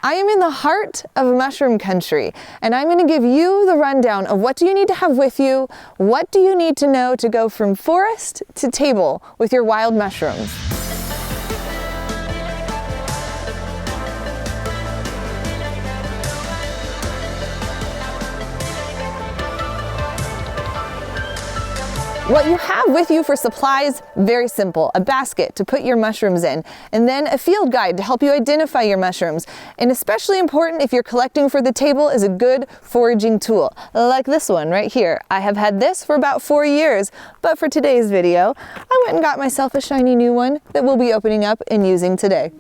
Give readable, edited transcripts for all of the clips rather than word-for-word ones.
I am in the heart of mushroom country, and I'm going to give you the rundown of what do you need to have with you, what do you need to know to go from forest to table with your wild mushrooms. What you have with you for supplies, very simple. A basket to put your mushrooms in, and then a field guide to help you identify your mushrooms. And especially important if you're collecting for the table is a good foraging tool, like this one right here. I have had this for about 4 years, but for today's video, I went and got myself a shiny new one that we'll be opening up and using today.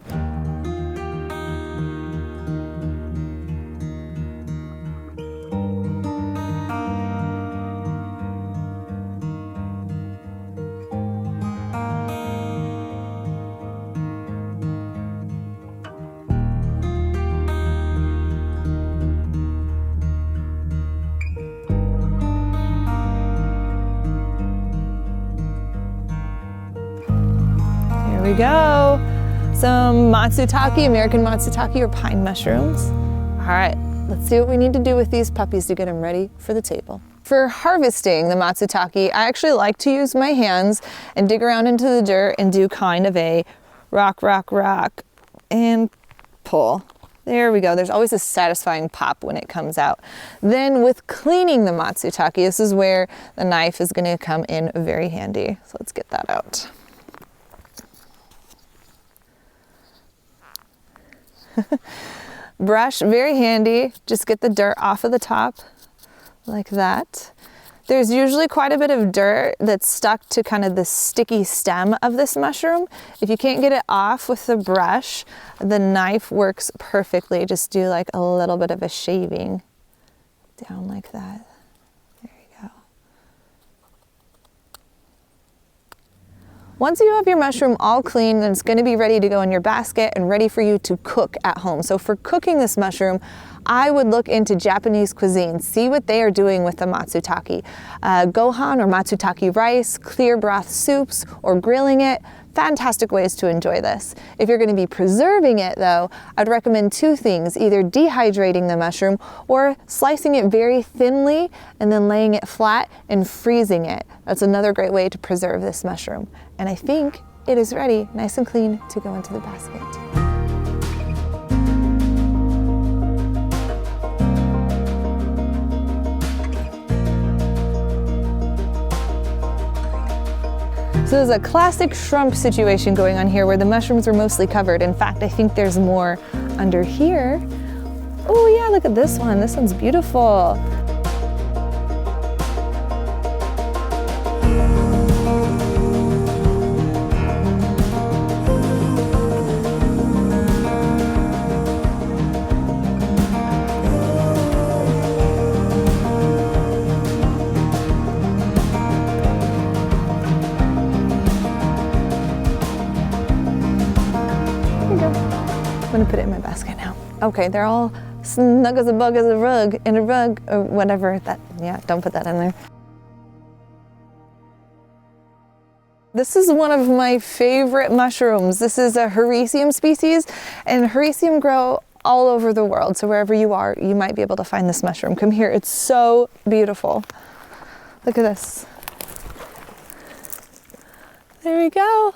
Here we go. Some matsutake, American matsutake or pine mushrooms. All right, let's see what we need to do with these puppies to get them ready for the table. For harvesting the matsutake, I actually like to use my hands and dig around into the dirt and do kind of a rock, and pull. There we go. There's always a satisfying pop when it comes out. Then with cleaning the matsutake, this is where the knife is going to come in very handy. So let's get that out. Brush, very handy. Just get the dirt off of the top like that. There's usually quite a bit of dirt that's stuck to kind of the sticky stem of this mushroom. If you can't get it off with the brush, the knife works perfectly. Just do like a little bit of a shaving down like that. There you go. Once you have your mushroom all clean, then it's going to be ready to go in your basket and ready for you to cook at home. So for cooking this mushroom, I would look into Japanese cuisine, see what they are doing with the matsutake. Gohan or matsutake rice, clear broth soups, or grilling it. Fantastic ways to enjoy this. If you're going to be preserving it though, I'd recommend two things, either dehydrating the mushroom or slicing it very thinly and then laying it flat and freezing it. That's another great way to preserve this mushroom. And I think it is ready, nice and clean, to go into the basket. So there's a classic shrimp situation going on here where the mushrooms are mostly covered. In fact, I think there's more under here. Oh yeah, look at this one. This one's beautiful. I'm gonna put it in my basket now. Okay, they're all snug as a bug as a rug, in a rug, or whatever that, yeah, don't put that in there. This is one of my favorite mushrooms. This is a Hericium species, and Hericium grow all over the world. So wherever you are, you might be able to find this mushroom. Come here, it's so beautiful. Look at this. There we go.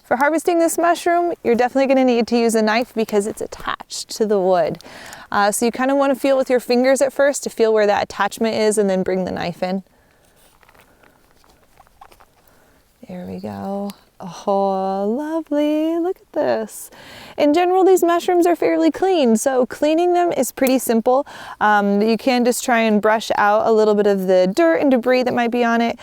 For harvesting this mushroom, you're definitely going to need to use a knife because it's attached to the wood. So you kind of want to feel with your fingers at first to feel where that attachment is and then bring the knife in. There we go. Oh, lovely. Look at this. In general, these mushrooms are fairly clean, so cleaning them is pretty simple. You can just try and brush out a little bit of the dirt and debris that might be on it.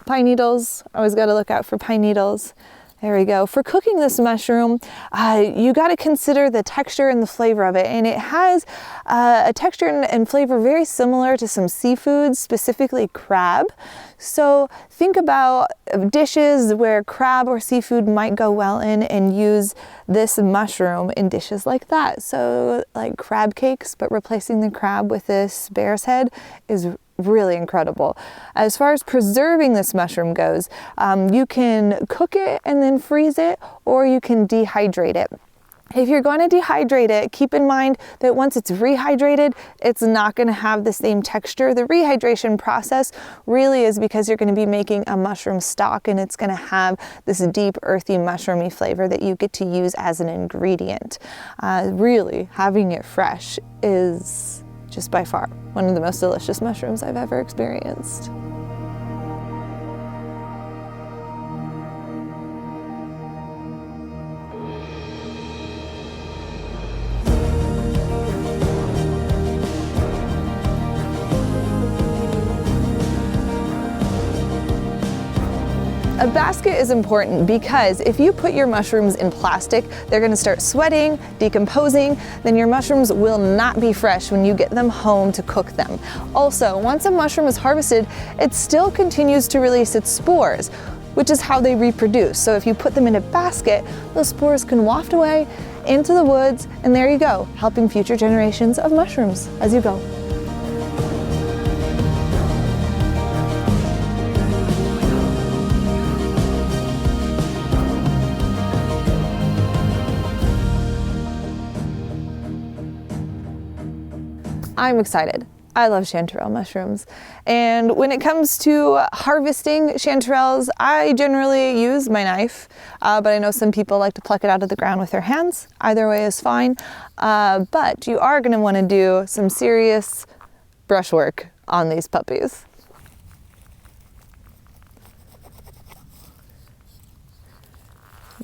Pine needles, always got to look out for pine needles. There we go. For cooking this mushroom, you got to consider the texture and the flavor of it. And it has a texture and flavor very similar to some seafoods, specifically crab. So think about dishes where crab or seafood might go well in and use this mushroom in dishes like that. So like crab cakes, but replacing the crab with this bear's head is really incredible. As far as preserving this mushroom goes, you can cook it and then freeze it, or you can dehydrate it. If you're going to dehydrate it, keep in mind that once it's rehydrated, it's not going to have the same texture. The rehydration process really is because you're going to be making a mushroom stock, and it's going to have this deep, earthy, mushroomy flavor that you get to use as an ingredient. Really, having it fresh is just by far one of the most delicious mushrooms I've ever experienced. A basket is important because if you put your mushrooms in plastic, they're going to start sweating, decomposing, then your mushrooms will not be fresh when you get them home to cook them. Also, once a mushroom is harvested, it still continues to release its spores, which is how they reproduce. So if you put them in a basket, those spores can waft away into the woods, and there you go, helping future generations of mushrooms as you go. I'm excited. I love chanterelle mushrooms. And when it comes to harvesting chanterelles, I generally use my knife, but I know some people like to pluck it out of the ground with their hands. Either way is fine. But you are gonna wanna do some serious brushwork on these puppies.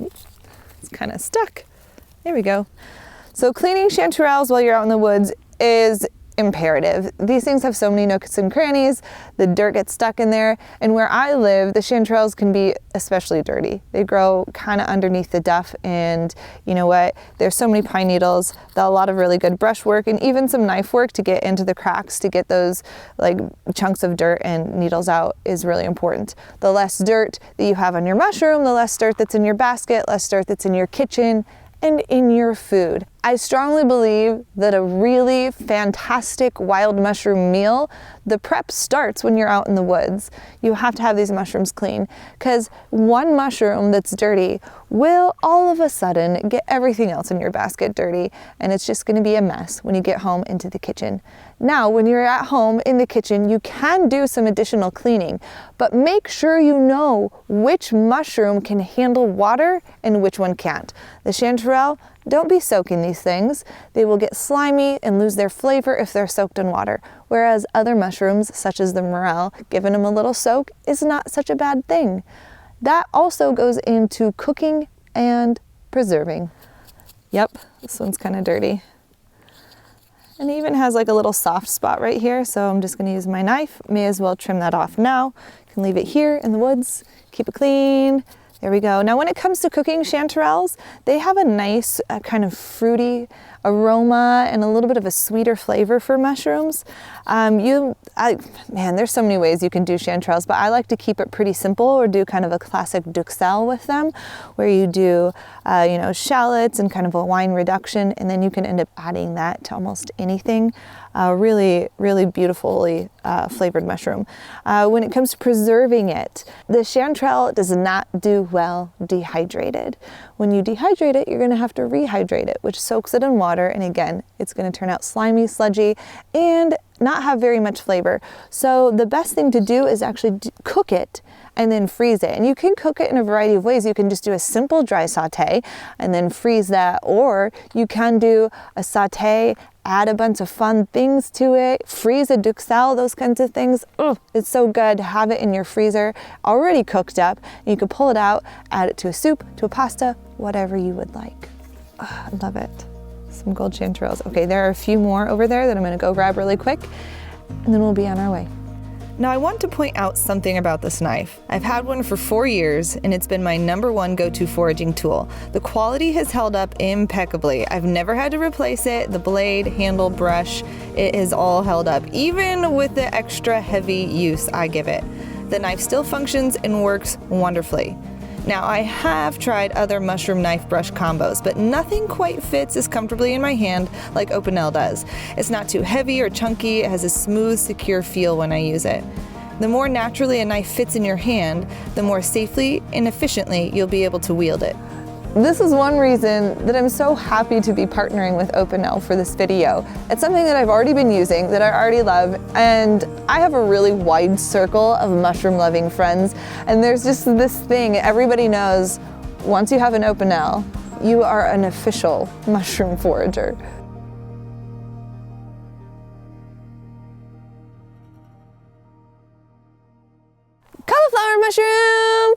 It's kind of stuck. There we go. So cleaning chanterelles while you're out in the woods is imperative. These things have so many nooks and crannies, the dirt gets stuck in there, and where I live, the chanterelles can be especially dirty. They grow kind of underneath the duff, and you know what? There's so many pine needles, a lot of really good brush work, and even some knife work to get into the cracks to get those like chunks of dirt and needles out is really important. The less dirt that you have on your mushroom, the less dirt that's in your basket, less dirt that's in your kitchen, and in your food. I strongly believe that a really fantastic wild mushroom meal, the prep starts when you're out in the woods. You have to have these mushrooms clean, because one mushroom that's dirty will all of a sudden get everything else in your basket dirty, and it's just gonna be a mess when you get home into the kitchen. Now, when you're at home in the kitchen, you can do some additional cleaning, but make sure you know which mushroom can handle water and which one can't. The chanterelle, don't be soaking these things. They will get slimy and lose their flavor if they're soaked in water, whereas other mushrooms, such as the morel, giving them a little soak is not such a bad thing. That also goes into cooking and preserving. Yep, this one's kind of dirty. And it even has like a little soft spot right here, so I'm just gonna use my knife. May as well trim that off now. Can leave it here in the woods, keep it clean. There we go. Now when it comes to cooking chanterelles, they have a nice kind of fruity aroma and a little bit of a sweeter flavor for mushrooms. Man, there's so many ways you can do chanterelles, but I like to keep it pretty simple or do kind of a classic duxelle with them, where you do, shallots and kind of a wine reduction, and then you can end up adding that to almost anything. Really, really beautifully flavored mushroom. When it comes to preserving it, the chanterelle does not do well dehydrated. When you dehydrate it, you're gonna have to rehydrate it, which soaks it in water, and again, it's gonna turn out slimy, sludgy, and not have very much flavor. So the best thing to do is actually cook it and then freeze it. And you can cook it in a variety of ways. You can just do a simple dry saute and then freeze that, or you can do a saute, add a bunch of fun things to it, freeze a duxelle, those kinds of things. It's so good to have it in your freezer already cooked up. You can pull it out, add it to a soup, to a pasta, whatever you would like. I love it. Some gold chanterelles. Okay, there are a few more over there that I'm gonna go grab really quick, and then we'll be on our way. Now I want to point out something about this knife. I've had one for 4 years, and it's been my #1 go-to foraging tool. The quality has held up impeccably. I've never had to replace it. The blade, handle, brush, it has all held up, even with the extra heavy use I give it. The knife still functions and works wonderfully. Now I have tried other mushroom knife brush combos, but nothing quite fits as comfortably in my hand like Opinel does. It's not too heavy or chunky, it has a smooth, secure feel when I use it. The more naturally a knife fits in your hand, the more safely and efficiently you'll be able to wield it. This is one reason that I'm so happy to be partnering with Opinel for this video. It's something that I've already been using, that I already love, and I have a really wide circle of mushroom loving friends, and there's just this thing everybody knows, once you have an Opinel, you are an official mushroom forager. Cauliflower mushroom!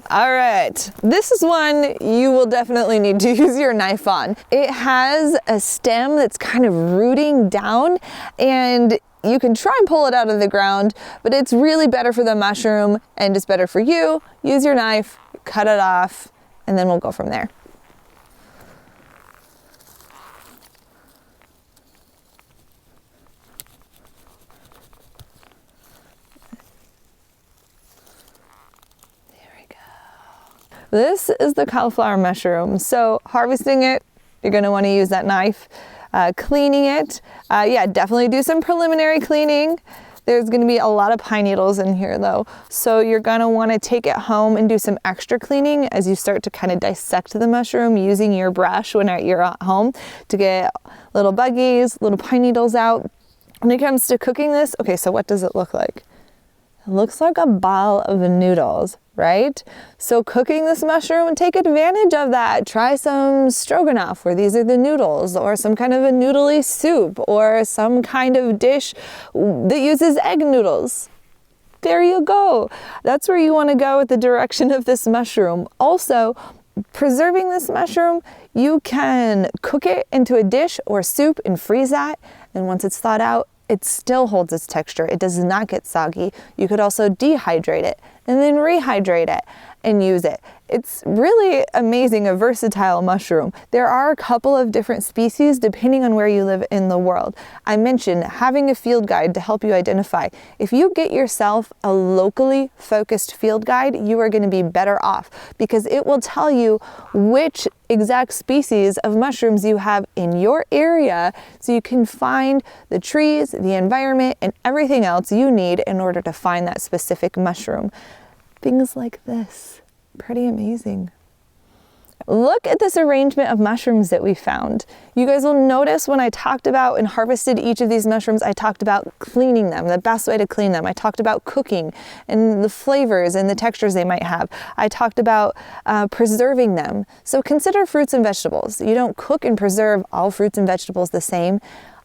All right, this is one you will definitely need to use your knife on. It has a stem that's kind of rooting down, and you can try and pull it out of the ground, but it's really better for the mushroom and it's better for you. Use your knife, cut it off, and then we'll go from there. This is the cauliflower mushroom. So harvesting it, you're gonna wanna use that knife. Cleaning it, yeah, definitely do some preliminary cleaning. There's gonna be a lot of pine needles in here though. So you're gonna wanna take it home and do some extra cleaning as you start to kind of dissect the mushroom using your brush when you're at home to get little buggies, little pine needles out. When it comes to cooking this, okay, so what does it look like? It looks like a ball of noodles, right? So cooking this mushroom, take advantage of that. Try some stroganoff where these are the noodles, or some kind of a noodly soup, or some kind of dish that uses egg noodles. There you go. That's where you want to go with the direction of this mushroom. Also, preserving this mushroom, you can cook it into a dish or soup and freeze that. And once it's thawed out, it still holds its texture. It does not get soggy. You could also dehydrate it and then rehydrate it and use it. It's really amazing, a versatile mushroom. There are a couple of different species depending on where you live in the world. I mentioned having a field guide to help you identify. If you get yourself a locally focused field guide, you are going to be better off because it will tell you which exact species of mushrooms you have in your area, so you can find the trees, the environment, and everything else you need in order to find that specific mushroom. Things like this. Pretty amazing. Look at this arrangement of mushrooms that we found. You guys will notice when I talked about and harvested each of these mushrooms, I talked about cleaning them, the best way to clean them. I talked about cooking and the flavors and the textures they might have. I talked about preserving them. So consider fruits and vegetables. You don't cook and preserve all fruits and vegetables the same.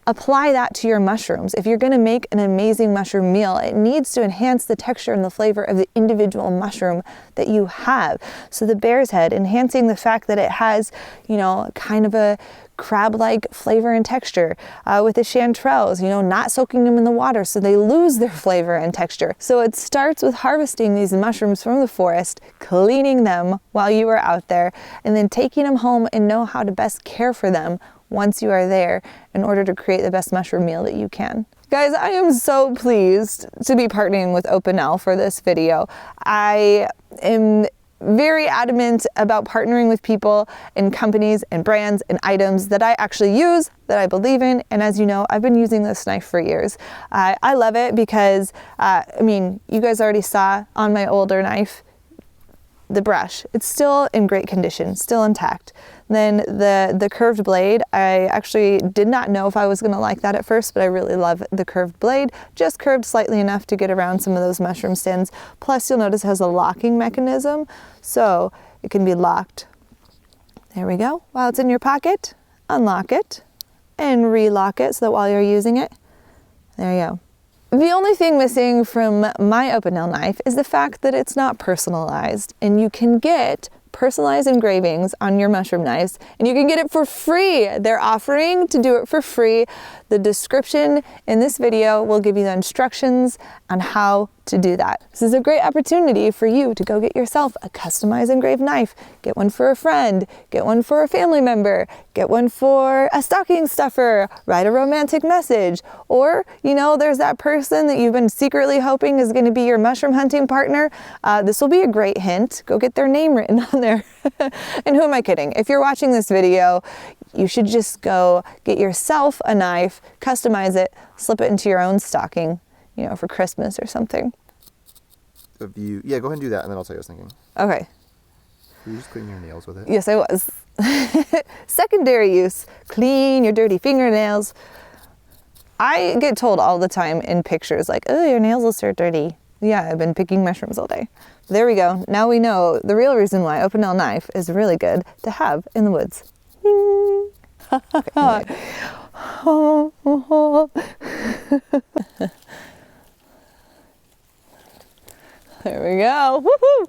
Apply that to your mushrooms. If you're gonna make an amazing mushroom meal, it needs to enhance the texture and the flavor of the individual mushroom that you have. So the bear's head, enhancing the fact that it has, you know, kind of a crab-like flavor and texture. With the chanterelles, you know, not soaking them in the water so they lose their flavor and texture. So it starts with harvesting these mushrooms from the forest, cleaning them while you are out there, and then taking them home and know how to best care for them once you are there in order to create the best mushroom meal that you can. Guys, I am so pleased to be partnering with Opinel for this video. I am very adamant about partnering with people and companies and brands and items that I actually use, that I believe in, and as you know, I've been using this knife for years. I love it because, I mean, you guys already saw on my older knife, the brush, it's still in great condition, still intact. Then the curved blade, I actually did not know if I was gonna like that at first, but I really love the curved blade, just curved slightly enough to get around some of those mushroom stems. Plus you'll notice it has a locking mechanism, so it can be locked. There we go. While it's in your pocket, unlock it and relock it so that while you're using it, there you go. The only thing missing from my Opinel knife is the fact that it's not personalized, and you can get personalized engravings on your mushroom knives, and you can get it for free. They're offering to do it for free. The description in this video will give you the instructions on how to do that. This is a great opportunity for you to go get yourself a customized engraved knife. Get one for a friend, get one for a family member, get one for a stocking stuffer, write a romantic message, or, you know, there's that person that you've been secretly hoping is gonna be your mushroom hunting partner. This will be a great hint. Go get their name written on there. And who am I kidding? If you're watching this video, you should just go get yourself a knife, customize it, slip it into your own stocking, you know, for Christmas or something. Yeah, go ahead and do that, and then I'll tell you what I was thinking. Okay. Were you just cleaning your nails with it? Yes, I was. Secondary use, clean your dirty fingernails. I get told all the time in pictures like, oh, your nails will start dirty. Yeah, I've been picking mushrooms all day. There we go. Now we know the real reason why Opinel knife is really good to have in the woods. There we go. Woohoo!